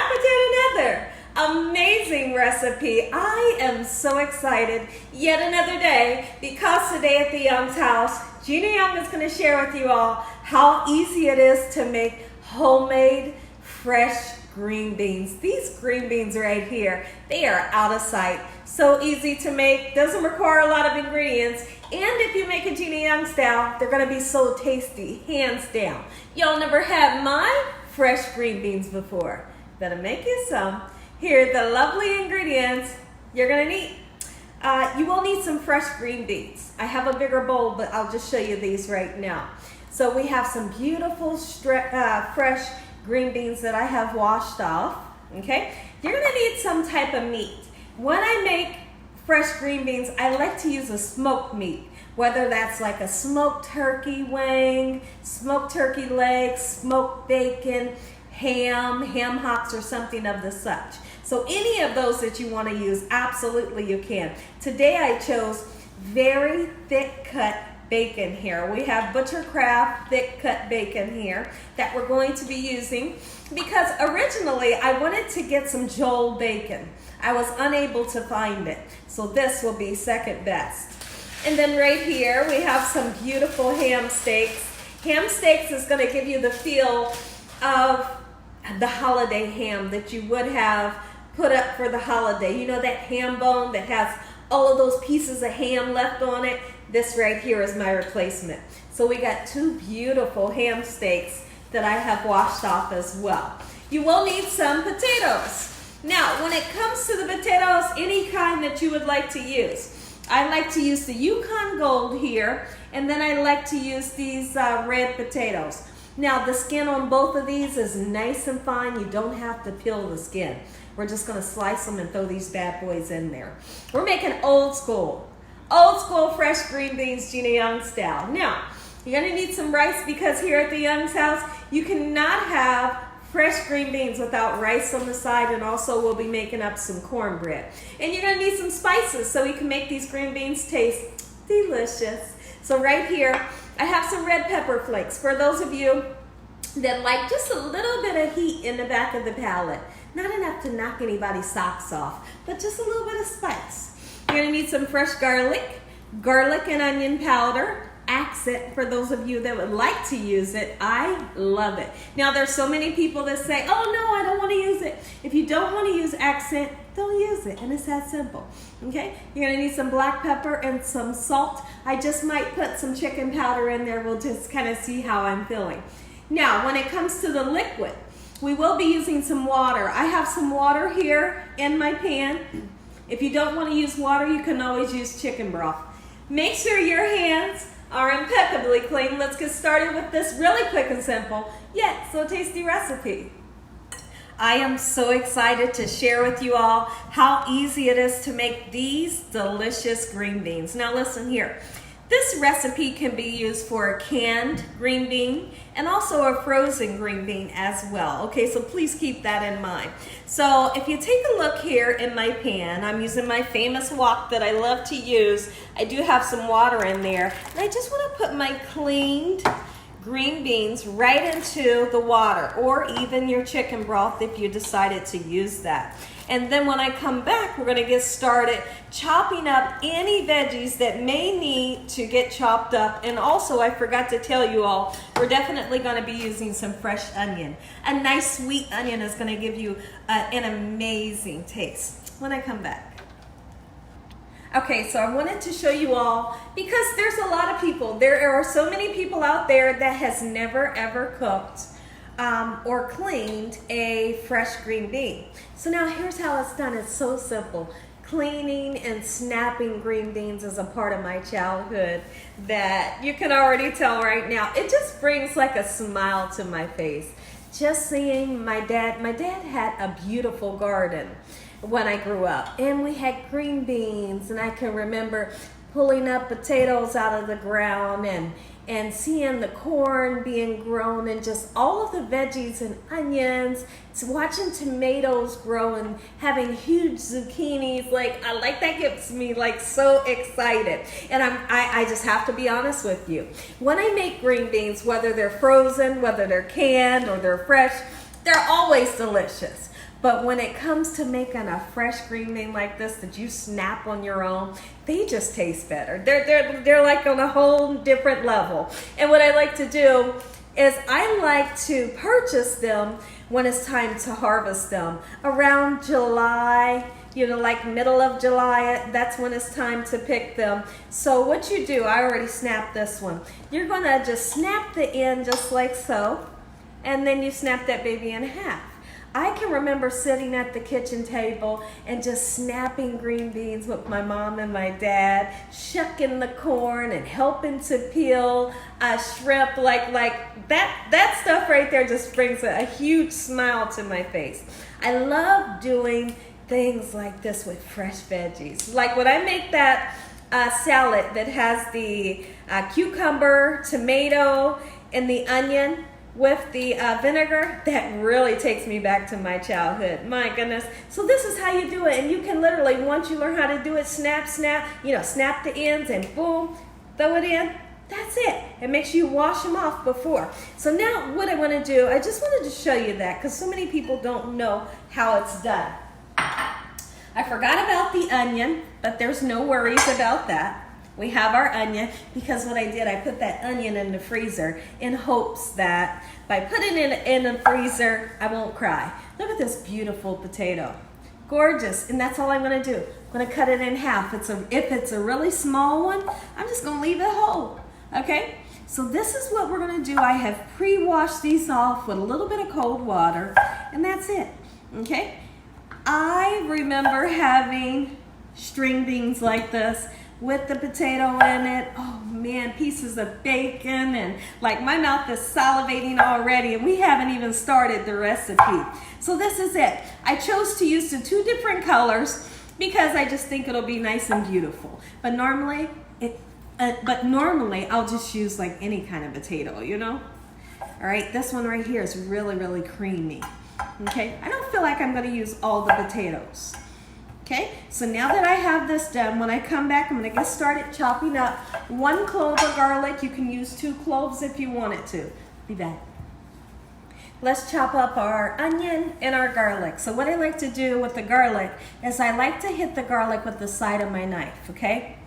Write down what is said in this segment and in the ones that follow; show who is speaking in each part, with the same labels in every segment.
Speaker 1: back with yet another amazing recipe. I am so excited yet another day because today at the Young's house, Gina Young is going to share with you all how easy it is to make homemade fresh green beans. These green beans right here, they are out of sight. So easy to make, doesn't require a lot of ingredients, and if you make it Gina Young style, they're gonna be so tasty, hands down. Y'all never had my fresh green beans before. Better make you some. Here are the lovely ingredients you're gonna need. You will need some fresh green beans. I have a bigger bowl, but I'll just show you these right now. So we have some beautiful fresh green beans that I have washed off, okay? You're gonna need some type of meat. When I make fresh green beans, I like to use a smoked meat, whether that's like a smoked turkey wing, smoked turkey legs, smoked bacon, ham hocks, or something of the such. So any of those that you want to use, absolutely you can. Today I chose very thick cut bacon here. We have Butcher Craft thick cut bacon here that we're going to be using because originally I wanted to get some Joel bacon. I was unable to find it, so this will be second best. And then right here we have some beautiful ham steaks. Ham steaks is going to give you the feel of the holiday ham that you would have put up for the holiday. You know that ham bone that has all of those pieces of ham left on it? This right here is my replacement. So we got two beautiful ham steaks that I have washed off as well. You will need some potatoes. Now, when it comes to the potatoes, any kind that you would like to use. I like to use the Yukon Gold here, and then I like to use these red potatoes. Now, the skin on both of these is nice and fine. You don't have to peel the skin. We're just gonna slice them and throw these bad boys in there. We're making old school fresh green beans, Gina Young style. Now, you're gonna need some rice because here at the Young's house, you cannot have fresh green beans without rice on the side, and also we'll be making up some cornbread. And you're gonna need some spices so you can make these green beans taste delicious. So right here, I have some red pepper flakes. For those of you that like just a little bit of heat in the back of the palate, not enough to knock anybody's socks off, but just a little bit of spice. You're gonna need some fresh garlic and onion powder, accent for those of you that would like to use it. I love it. Now there's so many people that say, oh no, I don't want to use it. If you don't want to use accent, don't use it, and it's that simple. Okay, you're gonna need some black pepper and some salt. I just might put some chicken powder in there. We'll just kind of see how I'm feeling. Now when it comes to the liquid, we will be using some water. I have some water here in my pan. If you don't want to use water, you can always use chicken broth. Make sure your hands are impeccably clean. Let's get started with this really quick and simple, yet so tasty recipe. I am so excited to share with you all how easy it is to make these delicious green beans. Now listen here. This recipe can be used for a canned green bean and also a frozen green bean as well. Okay, so please keep that in mind. So if you take a look here in my pan, I'm using my famous wok that I love to use. I do have some water in there, and I just want to put my cleaned green beans right into the water, or even your chicken broth if you decided to use that. And then when I come back, we're gonna get started chopping up any veggies that may need to get chopped up. And also, I forgot to tell you all, we're definitely gonna be using some fresh onion. A nice sweet onion is gonna give you an amazing taste when I come back. Okay, so I wanted to show you all, because there's a lot of people, there are so many people out there that has never ever cooked or cleaned a fresh green bean. So now here's how it's done. It's so simple. Cleaning and snapping green beans is a part of my childhood that you can already tell right now. It just brings like a smile to my face. Just seeing my dad had a beautiful garden when I grew up, and we had green beans, and I can remember pulling up potatoes out of the ground and seeing the corn being grown, and just all of the veggies and onions, watching tomatoes grow and having huge zucchinis. Like that gets me like so excited. And I just have to be honest with you. When I make green beans, whether they're frozen, whether they're canned or they're fresh, they're always delicious. But when it comes to making a fresh green bean like this that you snap on your own, they just taste better. They're like on a whole different level. And what I like to do is I like to purchase them when it's time to harvest them. Around July, like middle of July, that's when it's time to pick them. So what you do, I already snapped this one. You're gonna just snap the end just like so, and then you snap that baby in half. I can remember sitting at the kitchen table and just snapping green beans with my mom and my dad, shucking the corn and helping to peel shrimp. Like that stuff right there just brings a huge smile to my face. I love doing things like this with fresh veggies. Like when I make that salad that has the cucumber, tomato, and the onion with the vinegar, that really takes me back to my childhood. My goodness. So this is how you do it. And you can literally, once you learn how to do it, snap, snap the ends and boom, throw it in. That's it. And make sure you wash them off before. So now what I want to do, I just wanted to show you that because so many people don't know how it's done. I forgot about the onion, but there's no worries about that. We have our onion because what I did, I put that onion in the freezer in hopes that by putting it in the freezer, I won't cry. Look at this beautiful potato. Gorgeous. And that's all I'm going to do. I'm going to cut it in half. If it's a really small one, I'm just going to leave it whole. Okay? So this is what we're going to do. I have pre-washed these off with a little bit of cold water, and that's it. Okay? I remember having string beans like this with the potato in it. Oh man, pieces of bacon, and like my mouth is salivating already, and we haven't even started the recipe. So this is it. I chose to use the two different colors because I just think it'll be nice and beautiful. But normally I'll just use like any kind of potato, All right, this one right here is really, really creamy. Okay, I don't feel like I'm going to use all the potatoes. Okay, so now that I have this done, when I come back, I'm going to get started chopping up 1 clove of garlic. You can use 2 cloves if you wanted to. Be back. Let's chop up our onion and our garlic. So what I like to do with the garlic is I like to hit the garlic with the side of my knife, okay?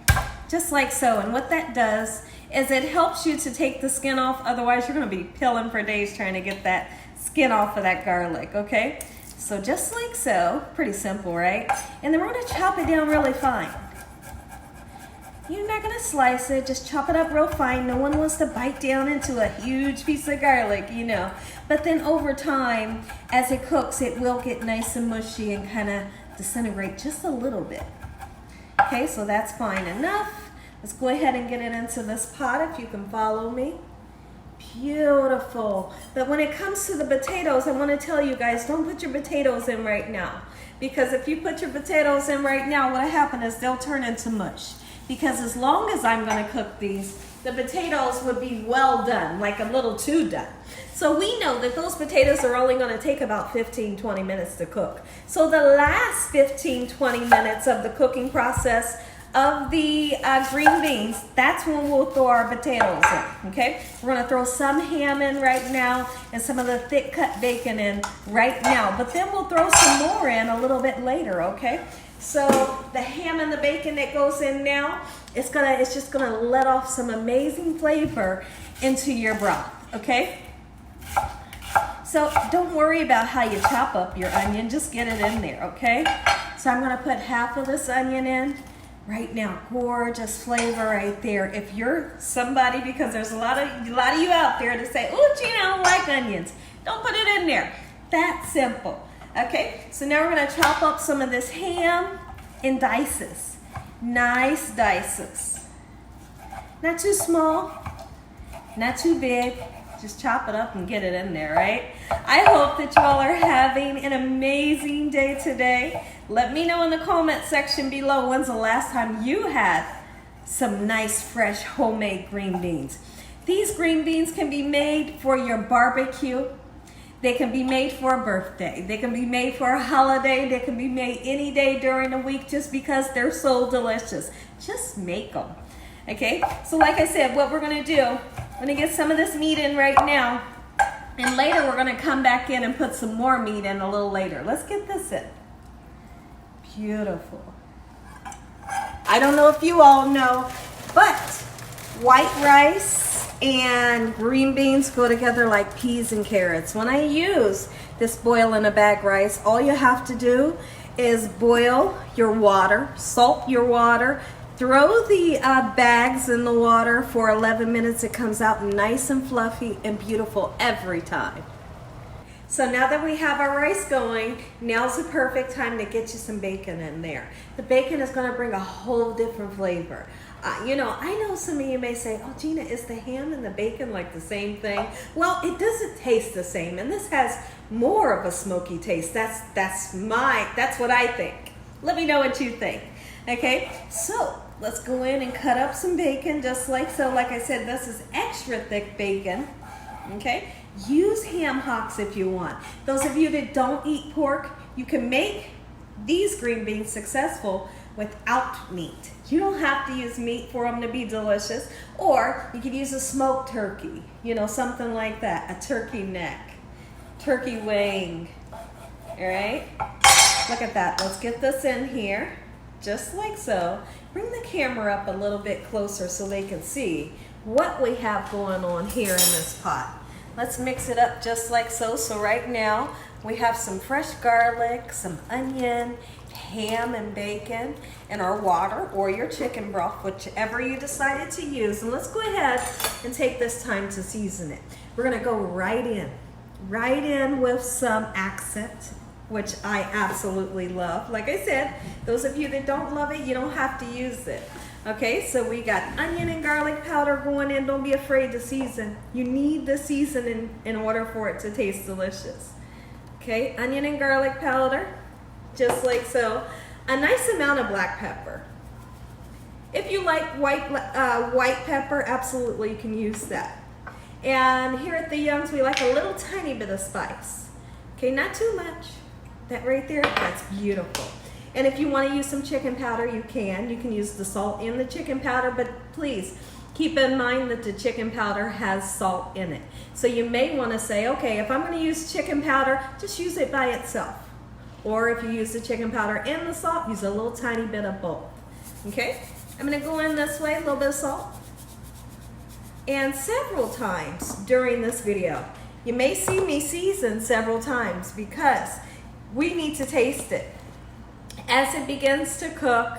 Speaker 1: Just like so. And what that does is it helps you to take the skin off. Otherwise, you're going to be peeling for days trying to get that skin off of that garlic, okay? So just like so, pretty simple, right? And then we're going to chop it down really fine. You're not going to slice it, just chop it up real fine. No one wants to bite down into a huge piece of garlic, But then over time, as it cooks, it will get nice and mushy and kind of disintegrate just a little bit. Okay, so that's fine enough. Let's go ahead and get it into this pot if you can follow me. Beautiful. But when it comes to the potatoes, I want to tell you guys, don't put your potatoes in right now. Because if you put your potatoes in right now, what'll happen is they'll turn into mush. Because as long as I'm going to cook these, the potatoes would be well done, like a little too done. So we know that those potatoes are only going to take about 15-20 minutes to cook. So the last 15-20 minutes of the cooking process of the green beans, that's when we'll throw our potatoes in, okay? We're going to throw some ham in right now and some of the thick cut bacon in right now. But then we'll throw some more in a little bit later, okay? So the ham and the bacon that goes in now, it's just going to let off some amazing flavor into your broth, okay? So don't worry about how you chop up your onion, just get it in there, okay? So I'm going to put half of this onion in. Right now, gorgeous flavor right there. If you're somebody, because there's a lot of you out there that say, "Oh, Gina, I don't like onions," don't put it in there. That's simple. Okay, so now we're gonna chop up some of this ham in dices, nice dices. Not too small, not too big. Just chop it up and get it in there, right? I hope that you all are having an amazing day today. Let me know in the comment section below, when's the last time you had some nice, fresh, homemade green beans. These green beans can be made for your barbecue. They can be made for a birthday. They can be made for a holiday. They can be made any day during the week just because they're so delicious. Just make them. Okay, so like I said, what we're gonna do, I'm gonna get some of this meat in right now. And later we're gonna come back in and put some more meat in a little later. Let's get this in. Beautiful. I don't know if you all know, but white rice and green beans go together like peas and carrots. When I use this boil in a bag rice, all you have to do is boil your water, salt your water, throw the bags in the water for 11 minutes. It comes out nice and fluffy and beautiful every time. So now that we have our rice going, now's the perfect time to get you some bacon in there. The bacon is going to bring a whole different flavor. I know some of you may say, oh Gina, is the ham and the bacon like the same thing? Well, it doesn't taste the same, and this has more of a smoky taste. That's what I think. Let me know what you think. Okay, so let's go in and cut up some bacon just like so. Like I said, this is extra thick bacon. Okay, use ham hocks if you want. Those of you that don't eat pork, you can make these green beans successful without meat. You don't have to use meat for them to be delicious. Or you could use a smoked turkey, something like that, a turkey neck, turkey wing. All right, look at that. Let's get this in here, just like so. Bring the camera up a little bit closer so they can see what we have going on here in this pot. Let's mix it up just like so. So right now we have some fresh garlic, some onion, ham and bacon, and our water or your chicken broth, whichever you decided to use. And let's go ahead and take this time to season it. We're gonna go right in with some accent, which I absolutely love. Like I said, those of you that don't love it, you don't have to use it. Okay, so we got onion and garlic powder going in. Don't be afraid to season. You need the seasoning in order for it to taste delicious. Okay, onion and garlic powder, just like so. A nice amount of black pepper. If you like white pepper, absolutely you can use that. And here at the Youngs, we like a little tiny bit of spice. Okay, not too much. That right there, that's beautiful. And if you want to use some chicken powder, you can. You can use the salt in the chicken powder, but please keep in mind that the chicken powder has salt in it. So you may want to say, okay, if I'm going to use chicken powder, just use it by itself. Or if you use the chicken powder and the salt, use a little tiny bit of both. Okay, I'm going to go in this way, a little bit of salt. And several times during this video, you may see me season several times because we need to taste it. As it begins to cook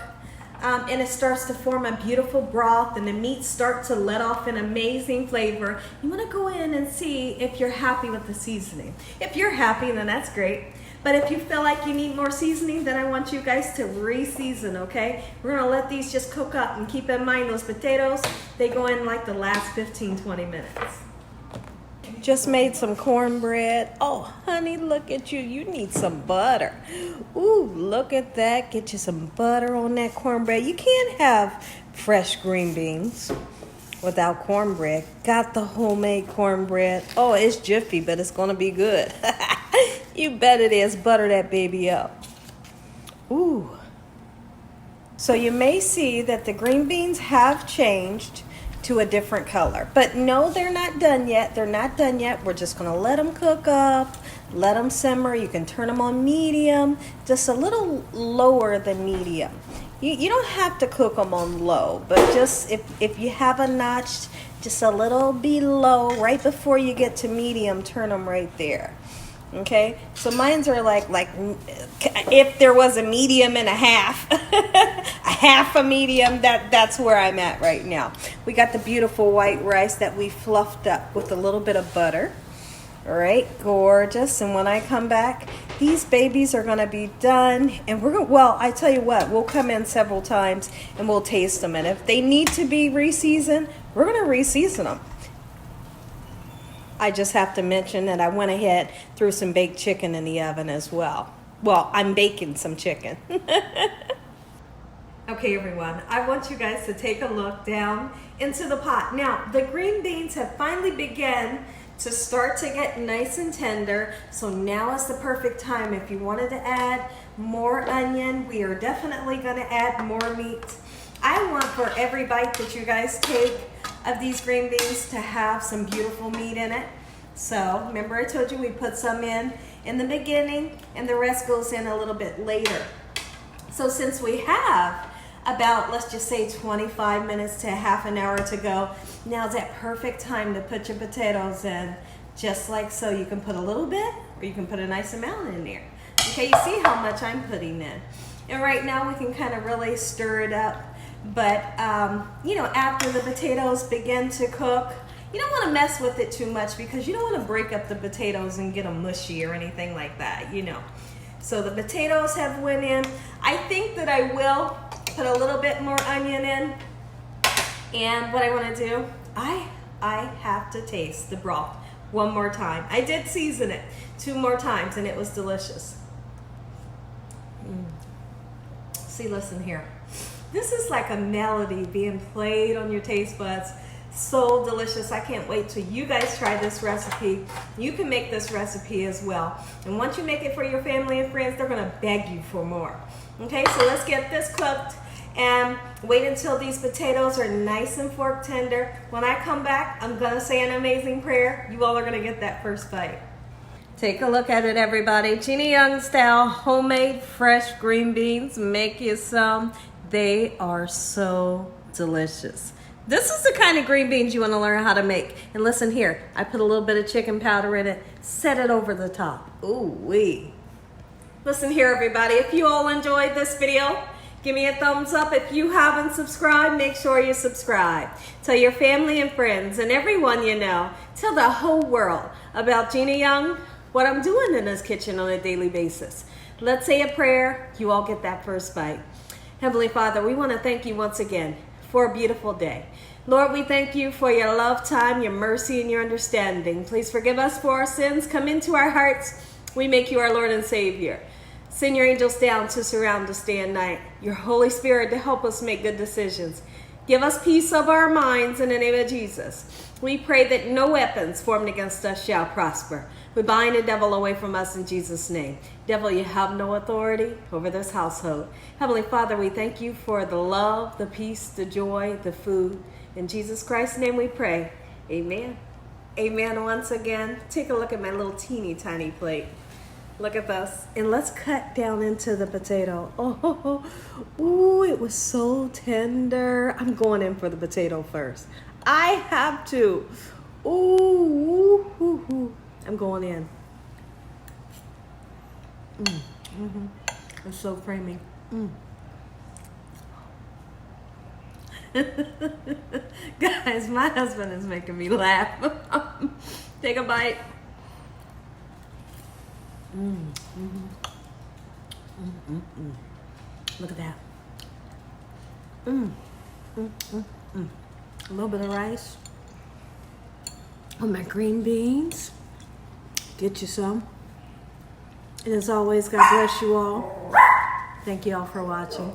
Speaker 1: and it starts to form a beautiful broth and the meat starts to let off an amazing flavor, you want to go in and see if you're happy with the seasoning. If you're happy, then that's great. But if you feel like you need more seasoning, then I want you guys to re-season, okay? We're going to let these just cook up, and keep in mind those potatoes, they go in like the last 15-20 minutes. Just made some cornbread. Oh, honey, look at you. You need some butter. Ooh, look at that. Get you some butter on that cornbread. You can't have fresh green beans without cornbread. Got the homemade cornbread. Oh, it's jiffy, but it's going to be good. You bet it is. Butter that baby up. Ooh. So you may see that the green beans have changed to a different color. But no, they're not done yet. They're not done yet. We're just going to let them cook up, let them simmer. You can turn them on medium, just a little lower than medium. You don't have to cook them on low, but just if you have a notch, just a little below, right before you get to medium, turn them right there. Okay, so mine's are like if there was a medium and a half, a half a medium, that's where I'm at right now. We got the beautiful white rice that we fluffed up with a little bit of butter. All right, gorgeous. And when I come back, these babies are gonna be done, and I tell you what, we'll come in several times and we'll taste them. And if they need to be re-seasoned, we're gonna re-season them. I just have to mention that I went ahead, threw some baked chicken in the oven as well. Well, I'm baking some chicken. Okay, everyone, I want you guys to take a look down into the pot. Now, the green beans have finally begun to start to get nice and tender. So now is the perfect time. If you wanted to add more onion, we are definitely gonna add more meat. I want for every bite that you guys take of these green beans to have some beautiful meat in it. So remember I told you we put some in the beginning and the rest goes in a little bit later. So since we have about, let's just say 25 minutes to a half an hour to go, now's that perfect time to put your potatoes in, just like so. You can put a little bit or you can put a nice amount in there. Okay, you see how much I'm putting in. And right now we can kind of really stir it up. But, you know, after the potatoes begin to cook, you don't want to mess with it too much because you don't want to break up the potatoes and get them mushy or anything like that, you know. So the potatoes have went in. I think that I will put a little bit more onion in. And what I want to do, I have to taste the broth one more time. I did season it 2 more times and it was delicious. See, listen here. This is like a melody being played on your taste buds. So delicious. I can't wait till you guys try this recipe. You can make this recipe as well. And once you make it for your family and friends, they're going to beg you for more. Okay, so let's get this cooked and wait until these potatoes are nice and fork tender. When I come back, I'm going to say an amazing prayer. You all are going to get that first bite. Take a look at it, everybody. Gina Young style, homemade, fresh green beans. Make you some. They are so delicious. This is the kind of green beans you want to learn how to make. And listen here, I put a little bit of chicken powder in it. Set it over the top. Ooh-wee. Listen here, everybody. If you all enjoyed this video, give me a thumbs up. If you haven't subscribed, make sure you subscribe. Tell your family and friends and everyone you know. Tell the whole world about Gina Young, what I'm doing in this kitchen on a daily basis. Let's say a prayer. You all get that first bite. Heavenly Father, we want to thank you once again for a beautiful day. Lord, we thank you for your love, time, your mercy, and your understanding. Please forgive us for our sins. Come into our hearts. We make you our Lord and Savior. Send your angels down to surround us day and night. Your Holy Spirit to help us make good decisions. Give us peace of our minds in the name of Jesus. We pray that no weapons formed against us shall prosper. We bind the devil away from us in Jesus' name. Devil, you have no authority over this household. Heavenly Father, we thank you for the love, the peace, the joy, the food. In Jesus Christ's name we pray. Amen. Amen once again. Take a look at my little teeny tiny plate. Look at this. And let's cut down into the potato. Oh, ooh, it was so tender. I'm going in for the potato first. I have to. Ooh, ooh, ooh. I'm going in. It's so creamy. Guys, my husband is making me laugh. Take a bite. Look at that. A little bit of rice. On my green beans. Get you some. And as always, God bless you all. Thank you all for watching.